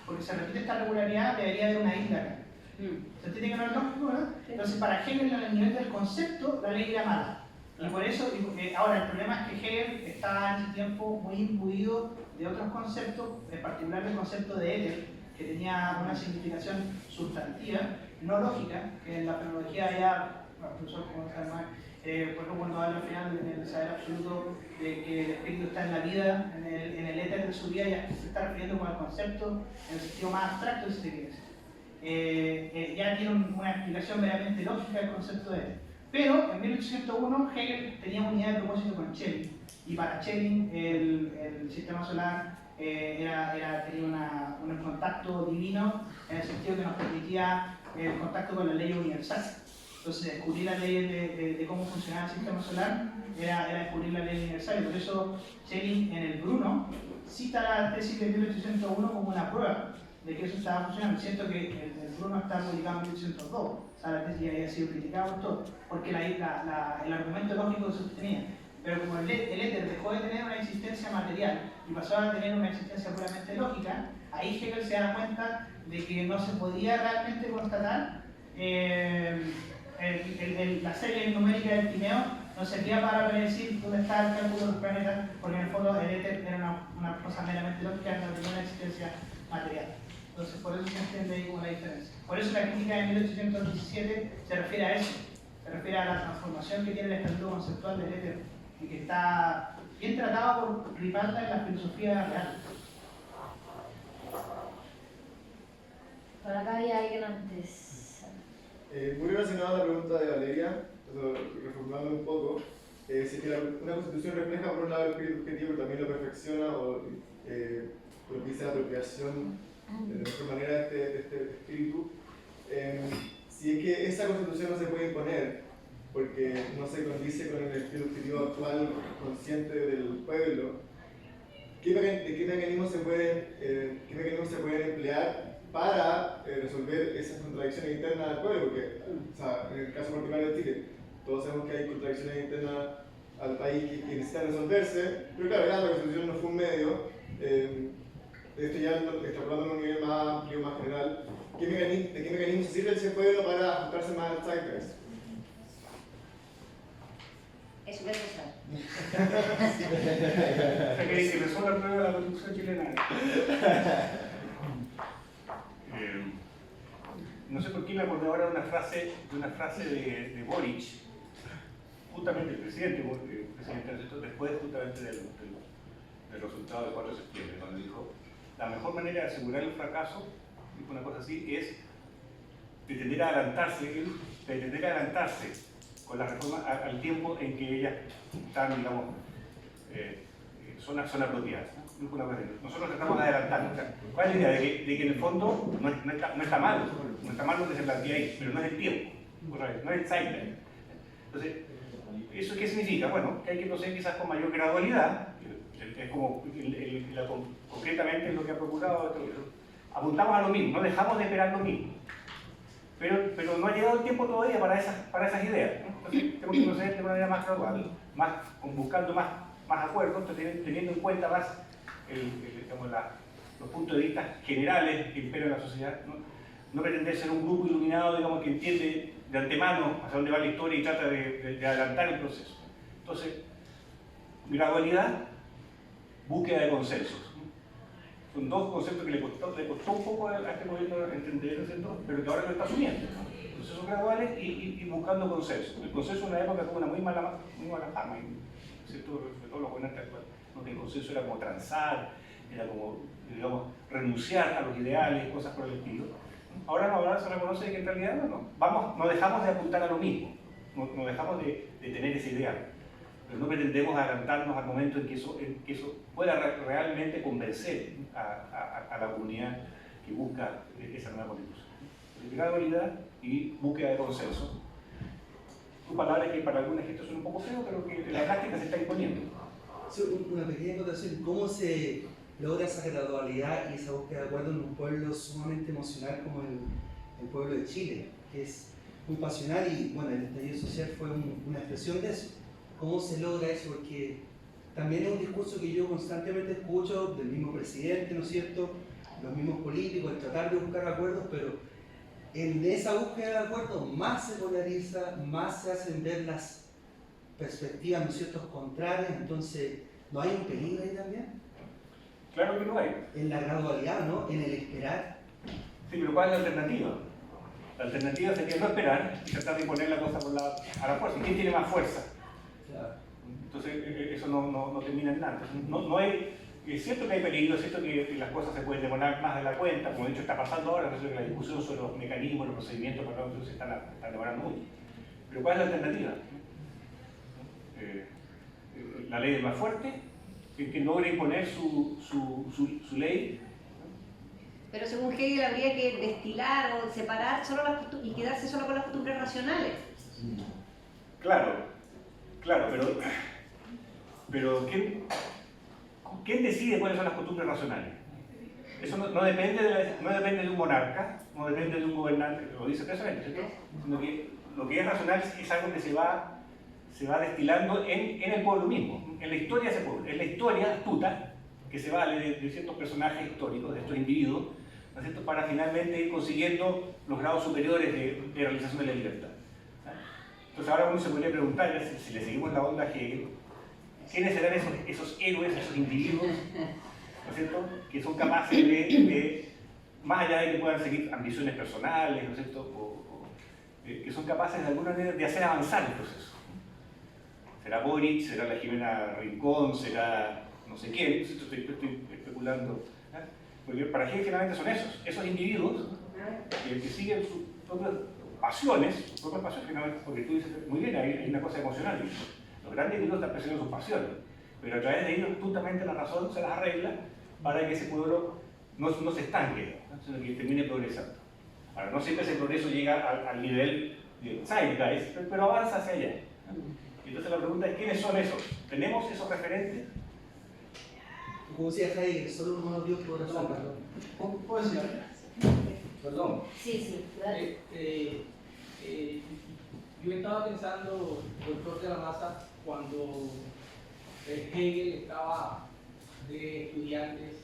B: porque se repite esta regularidad, debería haber una isla acá. ¿Se entiende que no es lógico, verdad? Entonces, para Hegel, a nivel del concepto, la ley era mala. Y por eso, ahora, el problema es que Hegel estaba en ese tiempo muy imbuido de otros conceptos, en particular el concepto de éter, que tenía una significación sustantiva, no lógica, que en la fenomenología ya, bueno, el profesor, ¿cómo se llama? Por ejemplo, cuando habla al final en el saber absoluto de que el espíritu está en la vida, en el éter de su vida, ya se está refiriendo con el concepto en el sentido más abstracto, si se quiere decir. Ya tiene una explicación meramente lógica del concepto de éter. Pero en 1801 Hegel tenía unidad de propósito con Schelling, y para Schelling el sistema solar tenía un contacto divino, en el sentido que nos permitía el contacto con la ley universal. Entonces, descubrir las leyes de cómo funcionaba el sistema solar era descubrir la ley universal, y por eso Schelling en el Bruno cita la tesis de 1801 como una prueba de que eso estaba funcionando. Siento que el Bruno está publicado en 1802, o sea, la tesis ya había sido criticada por todo, porque el argumento lógico se sostenía. Pero como el éter dejó de tener una existencia material y pasó a tener una existencia puramente lógica, ahí Hegel se da cuenta de que no se podía realmente constatar la serie numérica del Timeo no servía para predecir dónde está el cálculo de los planetas, porque en el fondo el éter era una cosa meramente lógica, no tenía una existencia material. Entonces, por eso se entiende ahí como la diferencia. Por eso la crítica de 1817 se refiere a eso, se refiere a la transformación que tiene el estatuto conceptual del éter, y que está bien tratado por Riparda en la filosofía real.
A: Por acá había alguien antes.
E: Muy relacionado a la pregunta de Valeria, reformulando un poco, si es que una constitución refleja por un lado el espíritu objetivo, pero también lo perfecciona o propicia la apropiación de mejor manera de este espíritu. Si es que esa constitución no se puede imponer porque no se condice con el espíritu objetivo actual consciente del pueblo, ¿qué mecanismos se pueden emplear para resolver esas contradicciones internas del pueblo? Porque, o sea, en el caso particular de Chile, todos sabemos que hay contradicciones internas al país que necesitan resolverse, pero claro, ya la constitución no fue un medio. Esto ya extrapolando a un nivel más amplio, más general, ¿de qué mecanismo se sirve ese pueblo para ajustarse más al zeitgeist?
C: Eso quiero saber.
D: O sea, que resuelva el problema de la constitución chilena. No sé por qué me acordé ahora de una frase de Boric, justamente el presidente después justamente del resultado del 4 de septiembre, cuando dijo: la mejor manera de asegurar el fracaso, dijo una cosa así, es pretender adelantarse con la reforma al tiempo en que ellas están, digamos, son apropiadas. Nosotros tratamos de adelantarnos. O sea, ¿cuál es la idea? De que en el fondo no está mal lo que se plantea ahí, pero no es el tiempo, no es el zeitgeist. Entonces, ¿eso qué significa? Bueno, que hay que proceder quizás con mayor gradualidad, es como concretamente lo que ha procurado esto. Apuntamos a lo mismo, no dejamos de esperar lo mismo, pero no ha llegado el tiempo todavía para esas ideas, ¿no? Entonces tenemos que proceder de manera más gradual, buscando más acuerdos, teniendo en cuenta más los puntos de vista generales que imperan en la sociedad, no pretender ser un grupo iluminado, digamos, que entiende de antemano hacia dónde va la historia y trata de adelantar el proceso. Entonces, gradualidad, búsqueda de consensos. Son dos conceptos que le costó un poco a este gobierno entender, ¿cierto? Pero que ahora lo está asumiendo. Procesos graduales y buscando consensos. El consenso en una época tuvo una muy mala fama, ¿cierto? Sobre todo los gobernantes actuales, donde el consenso era como transar, era como, digamos, renunciar a los ideales, cosas por el estilo. Ahora se reconoce que en realidad no dejamos de apuntar a lo mismo, no dejamos de tener ese ideal, pero no pretendemos adelantarnos al momento en que eso pueda realmente convencer a la comunidad que busca esa nueva constitución. Gradualidad y búsqueda de consenso. Son palabras que para alguna gente son un poco feas, pero que en la práctica se está imponiendo.
F: Una pequeña acotación: ¿cómo se logra esa gradualidad y esa búsqueda de acuerdo en un pueblo sumamente emocional como el pueblo de Chile, que es muy pasional? Y bueno, el estallido social fue una expresión de eso. ¿Cómo se logra eso? Porque también es un discurso que yo constantemente escucho del mismo presidente, ¿no es cierto?, los mismos políticos, el tratar de buscar acuerdos, pero en esa búsqueda de acuerdos más se polariza, más se hacen ver las perspectivas, ¿no es cierto?, contrarias. Entonces, ¿no hay un peligro ahí también?
D: Claro que lo hay.
F: En la gradualidad, ¿no?, en el esperar.
D: Sí, pero ¿cuál es la alternativa? La alternativa sería no esperar y tratar de imponer la cosa a la fuerza. ¿Quién tiene más fuerza?
F: Claro.
D: Entonces, eso no termina en nada. Entonces, es cierto que hay peligro, es cierto que las cosas se pueden demorar más de la cuenta, como de hecho está pasando ahora, que la discusión sobre los mecanismos, los procedimientos para la constitución se están demorando mucho. Pero ¿cuál es la alternativa? La ley del más fuerte, que logre imponer su ley.
C: Pero según Hegel habría que destilar o separar solo y quedarse solo con las costumbres racionales.
D: Claro, pero ¿quién decide cuáles son las costumbres racionales? Eso no depende de un monarca, no depende de un gobernante, lo dice expresamente, ¿cierto? Sino que lo que es racional es algo que se va destilando en el pueblo mismo, en la historia de ese pueblo, en la historia astuta que se vale de ciertos personajes históricos, de estos individuos, ¿no es cierto?, para finalmente ir consiguiendo los grados superiores de realización de la libertad. Entonces ahora uno se podría preguntar, si le seguimos la onda a Hegel, ¿quiénes serán esos héroes, esos individuos, ¿no es cierto?, que son capaces de más allá de que puedan seguir ambiciones personales, ¿no es cierto?, que son capaces de alguna manera de hacer avanzar el proceso? ¿Será Boric? ¿Será la Jimena Rincón? ¿Será no sé quién? Estoy especulando. Porque para Hegel generalmente son esos individuos que siguen sus propias pasiones, finalmente, porque tú dices muy bien, hay una cosa emocional. Los grandes individuos están persiguiendo sus pasiones, pero a través de ellos justamente la razón se las arregla para que ese pueblo no se estanque, ¿no?, sino que termine progresando. Ahora, no siempre ese progreso llega al nivel de zeitgeist, pero avanza hacia allá. Entonces la pregunta es, ¿quiénes son esos? ¿Tenemos esos referentes?
F: Como decía Hegel, solo un Dios podrá salvarlo.
B: ¿Puedo decir?
G: Perdón.
A: Sí, dale.
G: Yo estaba pensando, doctor de la Maza, cuando Hegel estaba de estudiantes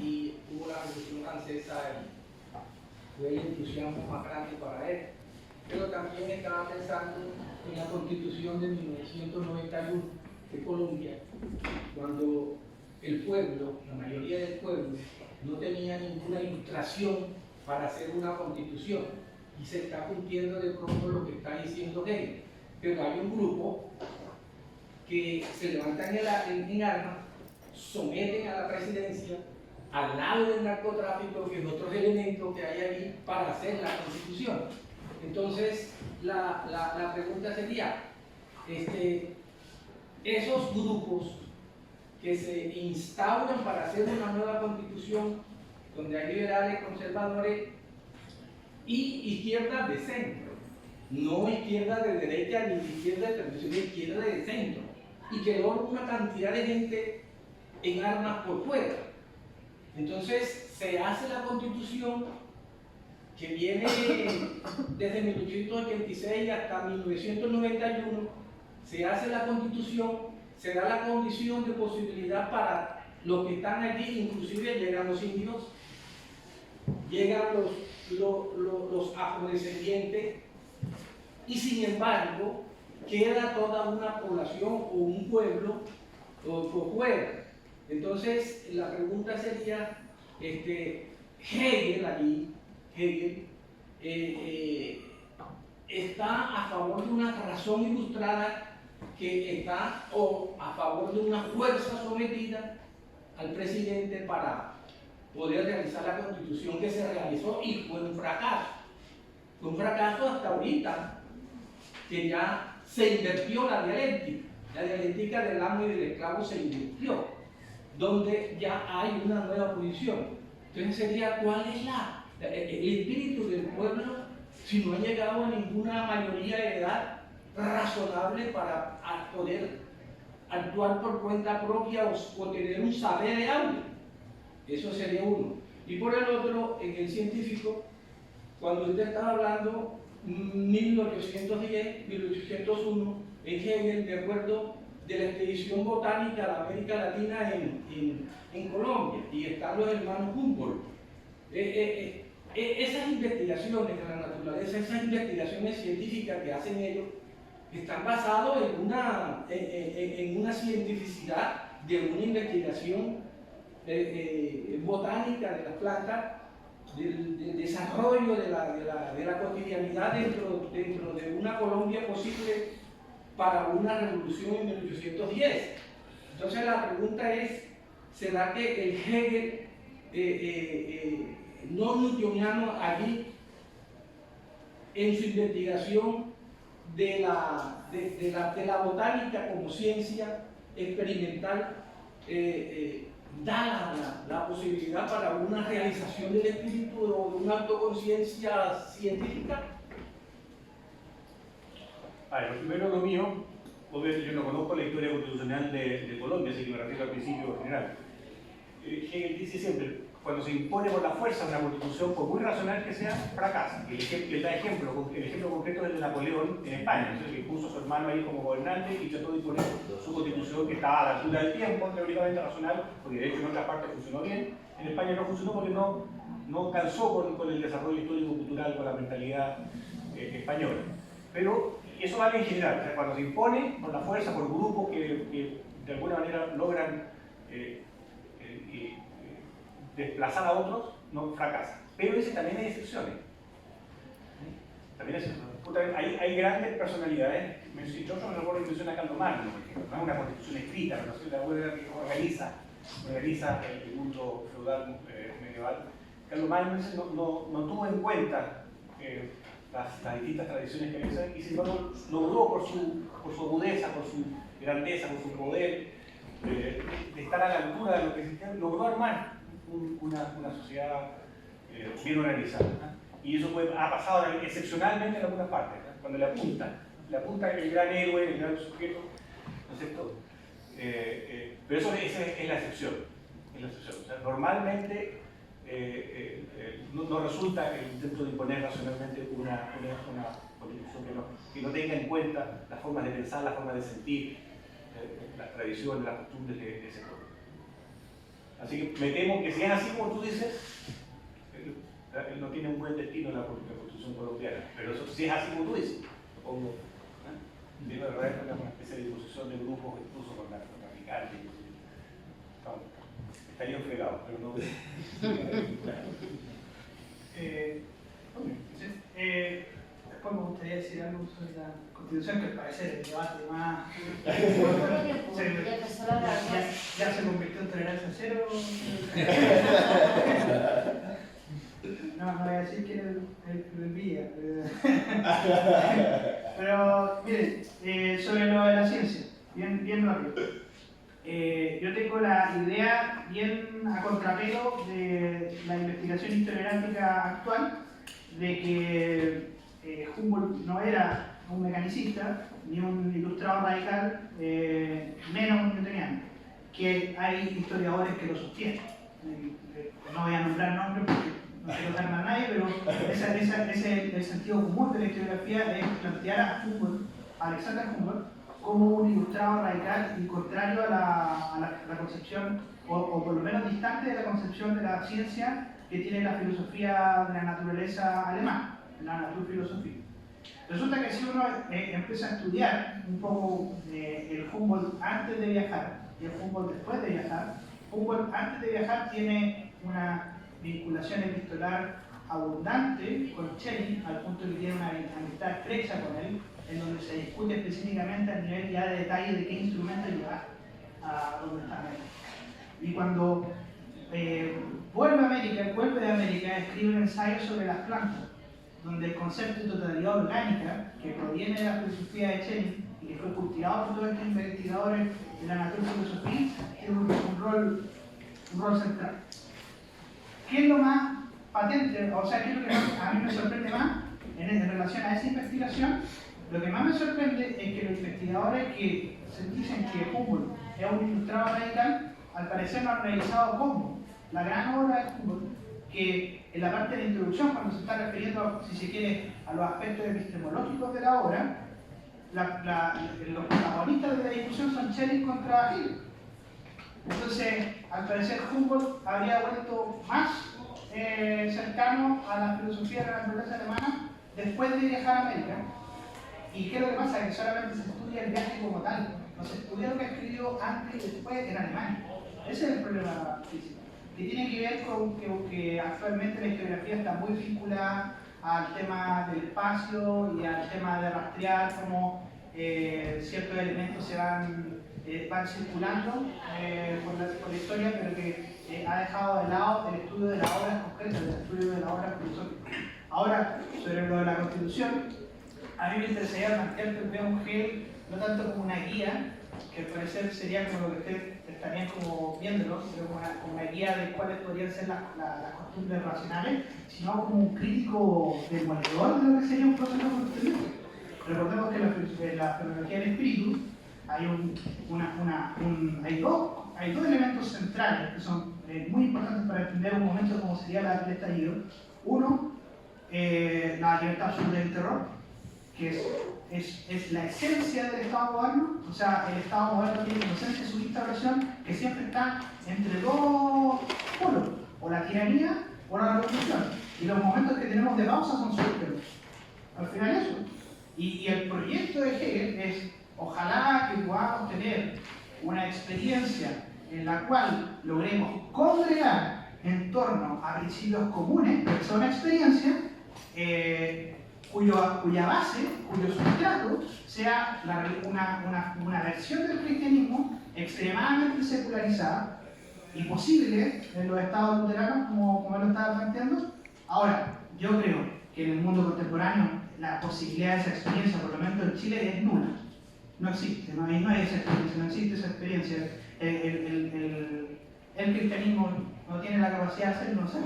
G: y hubo la Revolución Francesa y fue el entusiasmo más grande para él. Pero también estaba pensando en la Constitución de 1991 de Colombia, cuando el pueblo, la mayoría del pueblo, no tenía ninguna ilustración para hacer una constitución, y se está cumpliendo de pronto lo que está diciendo Hegel. Pero hay un grupo que se levantan en armas, someten a la presidencia, al lado del narcotráfico, que es otro elemento que hay ahí para hacer la constitución. Entonces, la pregunta sería, esos grupos que se instauran para hacer una nueva constitución, donde hay liberales, conservadores y izquierdas de centro, no izquierda de derecha ni izquierda de derecha, sino izquierda de centro, y que logra una cantidad de gente en armas por fuera. Entonces se hace la constitución que viene desde 1886 hasta 1991, se hace la constitución, se da la condición de posibilidad para los que están allí, inclusive llegan los indios, llegan los afrodescendientes, y sin embargo queda toda una población o un pueblo por fuera. Entonces la pregunta sería, Hegel allí, está a favor de una razón ilustrada que está o a favor de una fuerza sometida al presidente para poder realizar la constitución que se realizó, y fue un fracaso. Fue un fracaso hasta ahorita, que ya se invirtió la dialéctica del amo y del esclavo se invirtió, donde ya hay una nueva posición. Entonces sería, ¿cuál es el espíritu del pueblo si no ha llegado a ninguna mayoría de edad razonable para poder actuar por cuenta propia o tener un saber de algo? Eso sería uno. Y por el otro, en el científico, cuando usted estaba hablando 1810, 1801, en Hegel, de acuerdo de la expedición botánica a la América Latina en Colombia, y están los hermanos Humboldt. Esas investigaciones de la naturaleza, esas investigaciones científicas que hacen ellos, están basados en una cientificidad de una investigación botánica de las plantas, del desarrollo de la cotidianidad dentro de una Colombia posible para una revolución en 1810. Entonces la pregunta es, ¿será que el Hegel no newtoniano allí, en su investigación de la botánica como ciencia experimental, da la posibilidad para una realización del espíritu o de una autoconciencia científica?
D: Lo primero, lo mío, obviamente yo no conozco la historia constitucional de Colombia, así que me refiero al principio general. Hegel dice siempre, cuando se impone por la fuerza una constitución, por muy racional que sea, fracasa. El ejemplo concreto es el de Napoleón en España, entonces, que puso a su hermano ahí como gobernante y trató de imponer su constitución que estaba a la altura del tiempo, teóricamente racional, porque de hecho en otras partes funcionó bien. En España no funcionó porque no calzó con el desarrollo histórico-cultural, con la mentalidad española. Pero eso vale en general, o sea, cuando se impone por la fuerza, por grupos que de alguna manera logran desplazar a otros, no fracasa. Pero ese también hay excepciones. También hay grandes personalidades. Yo me recuerdo que menciona a Carlos Magno, por ejemplo, no es una constitución escrita, pero sí la buena que organiza el mundo feudal medieval. Carlos Magno no tuvo en cuenta las distintas tradiciones que había y sin embargo logró por su agudeza, por su grandeza, por su poder de estar a la altura de lo que existía, logró armar una sociedad bien organizada. Y eso ha pasado excepcionalmente en algunas partes, cuando le apunta el gran héroe, el gran sujeto, ¿no es cierto? Pero esa es la excepción. O sea, normalmente no resulta el intento de imponer racionalmente una constitución que no tenga en cuenta las formas de pensar, las formas de sentir, las tradiciones, las costumbres de ese pueblo. Así que me temo que si es así como tú dices, él no tiene un buen destino en la constitución colombiana, pero eso, si es así como tú dices, supongo, tiene realmente una especie de disposición de grupos, incluso con narcotraficantes. Estarían fregados, pero no.
B: Después me gustaría decir algo sobre la Constitución, que al parecer el debate más. Ya se convirtió en tolerancia cero. No voy a decir que el envía. Pero, miren, sobre lo de la ciencia, bien rápido. Yo tengo la idea bien a contrapelo de la investigación historiográfica actual de que Humboldt no era un mecanicista ni un ilustrado radical, menos un newtoniano, que hay historiadores que lo sostienen. No voy a nombrar nombres porque no quiero dar a nadie, pero ese es el sentido común de la historiografía, es plantear a Alexander Humboldt como un ilustrado radical y contrario a la concepción, o por lo menos distante de la concepción de la ciencia que tiene la filosofía de la naturaleza alemana, la naturfilosofía. Resulta que si uno empieza a estudiar un poco el Humboldt antes de viajar y el Humboldt después de viajar, Humboldt antes de viajar tiene una vinculación epistolar abundante con Schelling, al punto que tiene una amistad estrecha con él, en donde se discute específicamente a nivel ya de detalle de qué instrumento llevar a donde está América. Y cuando vuelve de América, escribe un ensayo sobre las plantas, donde el concepto de totalidad orgánica, que proviene de la filosofía de Schelling y que fue cultivado por todos estos investigadores de la naturfilosofía, tiene un rol central. ¿Qué es lo más patente? O sea, ¿qué es lo que a mí me sorprende más en relación a esa investigación? Lo que más me sorprende es que los investigadores que se dicen que Humboldt es un ilustrado radical, al parecer no han revisado cómo la gran obra de Humboldt, que en la parte de la introducción, cuando se está refiriendo, si se quiere, a los aspectos epistemológicos de la obra, los protagonistas de la discusión son Schelling contra Hegel. Entonces, al parecer Humboldt habría vuelto más cercano a la filosofía de la naturaleza alemana después de viajar a América. ¿Y qué es lo que pasa? Que solamente se estudia el viaje como tal, no se estudia lo que escribió antes y después en Alemania. Ese es el problema físico. Que tiene que ver con que actualmente la historiografía está muy vinculada al tema del espacio y al tema de rastrear cómo ciertos elementos se van circulando por la historia, pero que ha dejado de lado el estudio de las obras concretas, el estudio de las obras filosóficas. Ahora, sobre lo de la Constitución, a mí me interesaría plantear que un Hegel no tanto como una guía, que al parecer sería como lo que ustedes estarían como viéndolo, pero como una guía de cuáles podrían ser las costumbres racionales, sino como un crítico demoledor de lo que sería un proceso constituyente. Recordemos que en la fenomenología del espíritu hay dos elementos centrales que son muy importantes para entender un momento como sería el estallido. Uno, la libertad absoluta del terror, que es la esencia del Estado moderno. O sea, el Estado moderno tiene como esencia su instauración que siempre está entre dos polos, o la tiranía o la revolución. Y los momentos que tenemos de pausa son súper. Al final eso. Y el proyecto de Hegel es, ojalá que podamos tener una experiencia en la cual logremos congregar en torno a principios comunes, pero es una experiencia cuya base, cuyo sustrato sea una versión del cristianismo extremadamente secularizada y posible en los estados luteranos, como él lo estaba planteando. Ahora, yo creo que en el mundo contemporáneo la posibilidad de esa experiencia, por lo menos en Chile, es nula. No existe, no hay esa experiencia, no existe esa experiencia. El cristianismo no tiene la capacidad de hacerlo, no sé.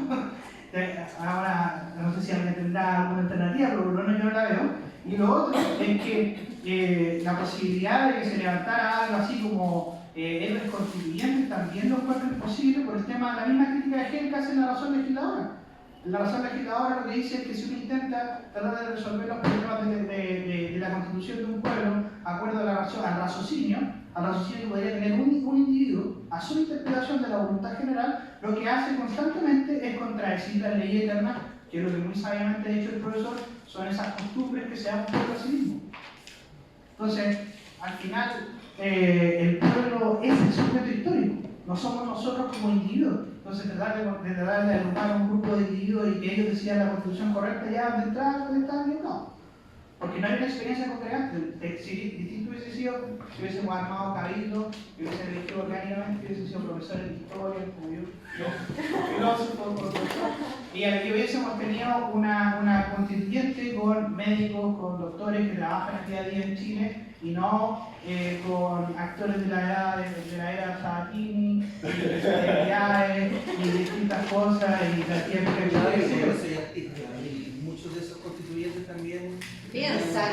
B: Ahora, no sé si alguien tendrá alguna alternativa, pero por lo menos yo no la veo. Y lo otro es que la posibilidad de que se levantara algo así como héroes constituyentes también lo encuentro imposible por el tema de la misma crítica de Hegel que hace la razón legisladora. La razón legisladora lo que dice es que si uno intenta tratar de resolver los problemas de la constitución de un pueblo, acuerdo al raciocinio que podría tener un individuo, a su interpretación de la voluntad general, lo que hace constantemente es contradecir la ley eterna, que es lo que muy sabiamente ha dicho el profesor, son esas costumbres que se dan por el sí mismo. Entonces, al final, el pueblo es el sujeto histórico, no somos nosotros como individuos. Entonces, tratar de agrupar a un grupo de individuos y que ellos decidan la constitución correcta ya de entrada puede estar equivocado. Porque no hay una experiencia concreta. Si distinto hubiese sido, si hubiésemos armado cabildo, si hubiesen elegido orgánicamente, hubiesen sido profesores de historia, como yo, filósofo, profesor, y aquí hubiésemos tenido una constituyente con médicos, con doctores que trabajan el día a día en Chile, y no con actores de la era Sabatini, y celebridades, y distintas cosas, y la tiempo
F: y muchos de esos constituyentes también
C: piensan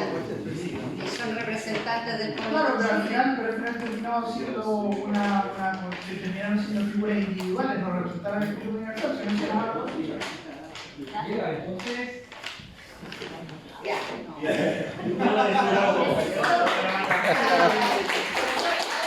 C: y son representantes del pueblo.
B: Claro, pero al final terminaron siendo terminaron siendo figuras individuales, no representaron el espíritu universal, se mencionaba algo así.
G: Mira, entonces.
C: Ya.
F: Yo quiero decir algo.